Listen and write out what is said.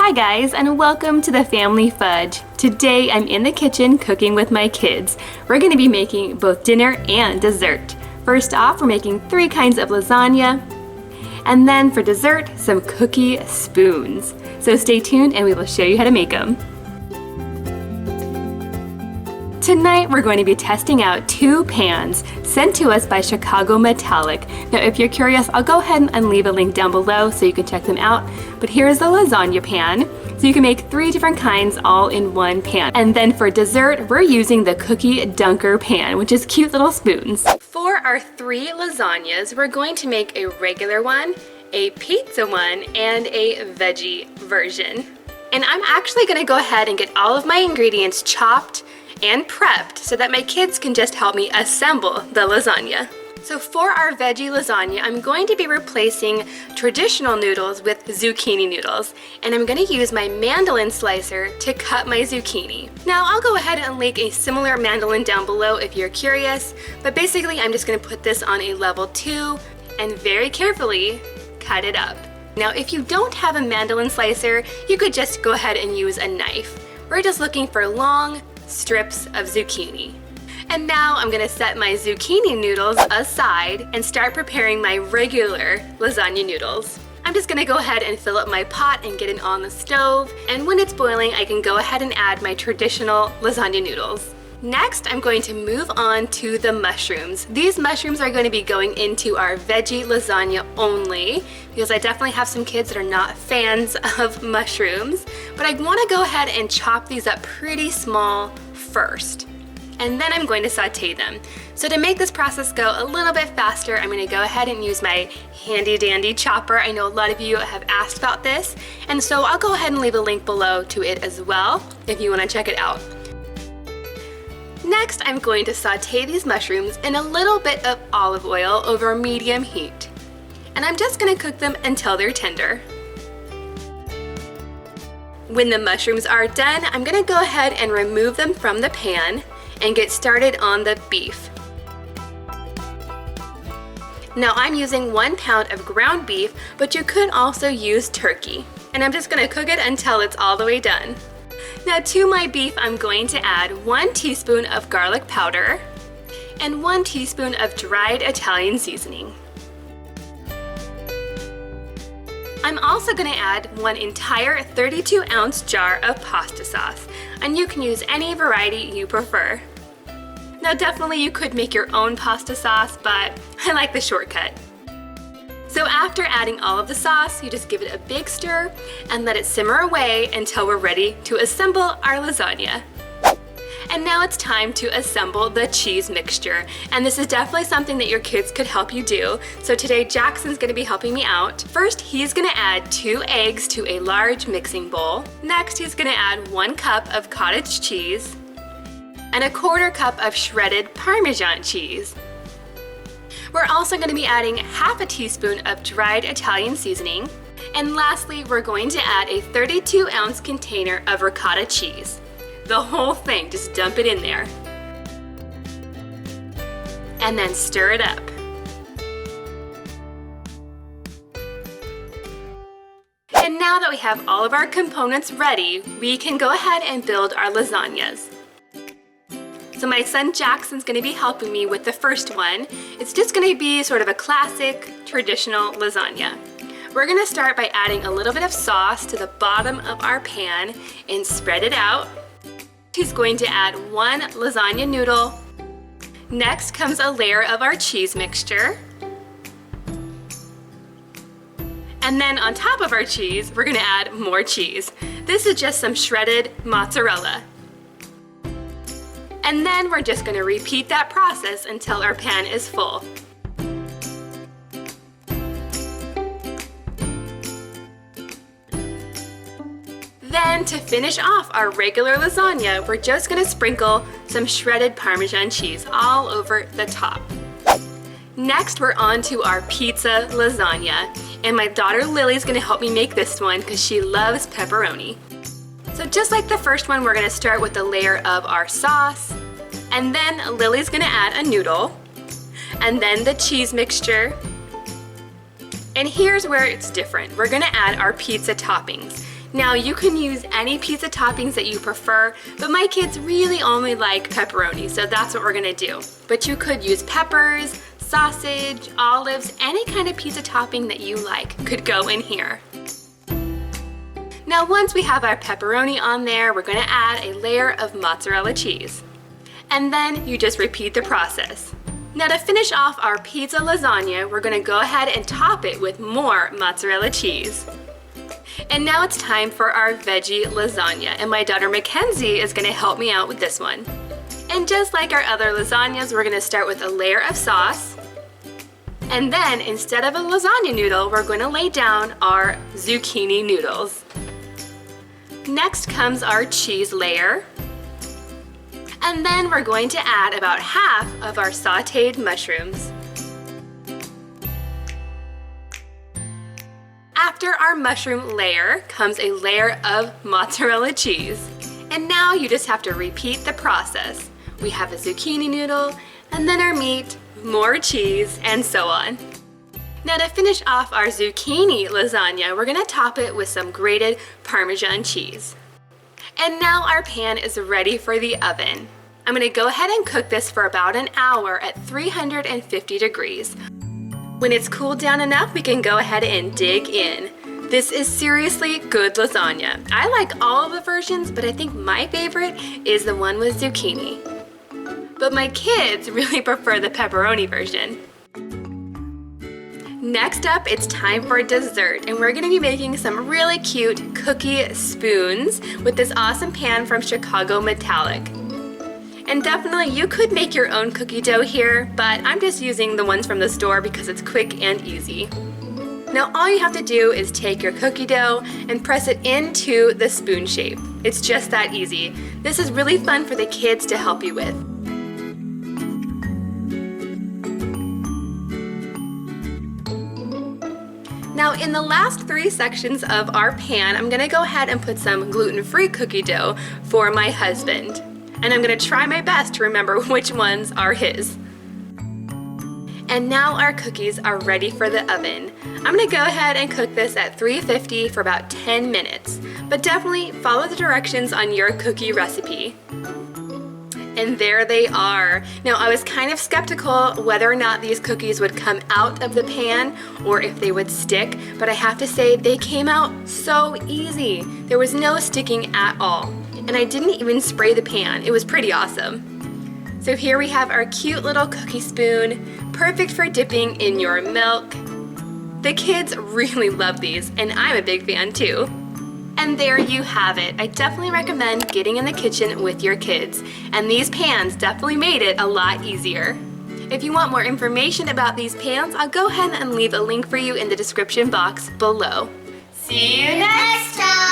Hi guys, and welcome to the Family Fudge. Today I'm in the kitchen cooking with my kids. We're going to be making both dinner and dessert. First off, we're making 3 kinds of lasagna, and then for dessert, some cookie spoons. So stay tuned and we will show you how to make them. Tonight we're going to be testing out 2 pans sent to us by Chicago Metalic. Now if you're curious, I'll go ahead and leave a link down below so you can check them out. But here's the lasagna pan. So you can make 3 different kinds all in one pan. And then for dessert, we're using the cookie dunker pan, which is cute little spoons. For our 3 lasagnas, we're going to make a regular one, a pizza one, and a veggie version. And I'm actually gonna go ahead and get all of my ingredients chopped and prepped so that my kids can just help me assemble the lasagna. So for our veggie lasagna, I'm going to be replacing traditional noodles with zucchini noodles, and I'm going to use my mandolin slicer to cut my zucchini. Now I'll go ahead and link a similar mandolin down below if you're curious, but basically I'm just going to put this on a level 2 and very carefully cut it up. Now if you don't have a mandolin slicer, you could just go ahead and use a knife. We're just looking for long strips of zucchini. And now I'm gonna set my zucchini noodles aside and start preparing my regular lasagna noodles. I'm just gonna go ahead and fill up my pot and get it on the stove, and when it's boiling I can go ahead and add my traditional lasagna noodles. Next, I'm going to move on to the mushrooms. These mushrooms are going to be going into our veggie lasagna only, because I definitely have some kids that are not fans of mushrooms, but I want to go ahead and chop these up pretty small first. And then I'm going to saute them. So to make this process go a little bit faster, I'm going to go ahead and use my handy dandy chopper. I know a lot of you have asked about this, and so I'll go ahead and leave a link below to it as well if you want to check it out. Next, I'm going to saute these mushrooms in a little bit of olive oil over medium heat. And I'm just going to cook them until they're tender. When the mushrooms are done, I'm going to go ahead and remove them from the pan and get started on the beef. Now I'm using 1 pound of ground beef, but you could also use turkey. And I'm just going to cook it until it's all the way done. Now to my beef, I'm going to add 1 teaspoon of garlic powder and 1 teaspoon of dried Italian seasoning. I'm also going to add 1 entire 32-ounce jar of pasta sauce, and you can use any variety you prefer. Now definitely you could make your own pasta sauce, but I like the shortcut. So after adding all of the sauce, you just give it a big stir and let it simmer away until we're ready to assemble our lasagna. And now it's time to assemble the cheese mixture. And this is definitely something that your kids could help you do. So today Jackson's gonna be helping me out. First, he's gonna add 2 eggs to a large mixing bowl. Next, he's gonna add 1 cup of cottage cheese and 1/4 cup of shredded Parmesan cheese. We're also going to be adding 1/2 teaspoon of dried Italian seasoning. And lastly, we're going to add a 32-ounce container of ricotta cheese. The whole thing, just dump it in there. And then stir it up. And now that we have all of our components ready, we can go ahead and build our lasagnas. So my son Jackson's going to be helping me with the first one. It's just going to be sort of a classic, traditional lasagna. We're going to start by adding a little bit of sauce to the bottom of our pan and spread it out. He's going to add 1 lasagna noodle. Next comes a layer of our cheese mixture. And then on top of our cheese, we're going to add more cheese. This is just some shredded mozzarella. And then we're just going to repeat that process until our pan is full. Then to finish off our regular lasagna, we're just going to sprinkle some shredded Parmesan cheese all over the top. Next, we're on to our pizza lasagna, and my daughter Lily's going to help me make this one because she loves pepperoni. So just like the first one, we're going to start with the layer of our sauce, and then Lily's going to add a noodle, and then the cheese mixture. And here's where it's different. We're going to add our pizza toppings. Now you can use any pizza toppings that you prefer, but my kids really only like pepperoni, so that's what we're gonna do. But you could use peppers, sausage, olives, any kind of pizza topping that you like could go in here. Now once we have our pepperoni on there, we're gonna add a layer of mozzarella cheese. And then you just repeat the process. Now to finish off our pizza lasagna, we're gonna go ahead and top it with more mozzarella cheese. And now it's time for our veggie lasagna, and my daughter Mackenzie is gonna help me out with this one. And just like our other lasagnas, we're gonna start with a layer of sauce. And then instead of a lasagna noodle, we're gonna lay down our zucchini noodles. Next comes our cheese layer. And then we're going to add about half of our sauteed mushrooms. After our mushroom layer comes a layer of mozzarella cheese. And now you just have to repeat the process. We have a zucchini noodle, and then our meat, more cheese, and so on. Now to finish off our zucchini lasagna, we're gonna top it with some grated Parmesan cheese. And now our pan is ready for the oven. I'm gonna go ahead and cook this for about an hour at 350 degrees. When it's cooled down enough, we can go ahead and dig in. This is seriously good lasagna. I like all of the versions, but I think my favorite is the one with zucchini. But my kids really prefer the pepperoni version. Next up, it's time for dessert, and we're gonna be making some really cute cookie spoons with this awesome pan from Chicago Metalic. And definitely you could make your own cookie dough here, but I'm just using the ones from the store because it's quick and easy. Now all you have to do is take your cookie dough and press it into the spoon shape. It's just that easy. This is really fun for the kids to help you with. Now in the last 3 sections of our pan, I'm gonna go ahead and put some gluten-free cookie dough for my husband. And I'm gonna try my best to remember which ones are his. And now our cookies are ready for the oven. I'm gonna go ahead and cook this at 350 for about 10 minutes. But definitely follow the directions on your cookie recipe. And there they are. Now I was kind of skeptical whether or not these cookies would come out of the pan or if they would stick, but I have to say they came out so easy. There was no sticking at all. And I didn't even spray the pan. It was pretty awesome. So here we have our cute little cookie spoon, perfect for dipping in your milk. The kids really love these, and I'm a big fan too. And there you have it. I definitely recommend getting in the kitchen with your kids. And these pans definitely made it a lot easier. If you want more information about these pans, I'll go ahead and leave a link for you in the description box below. See you next time!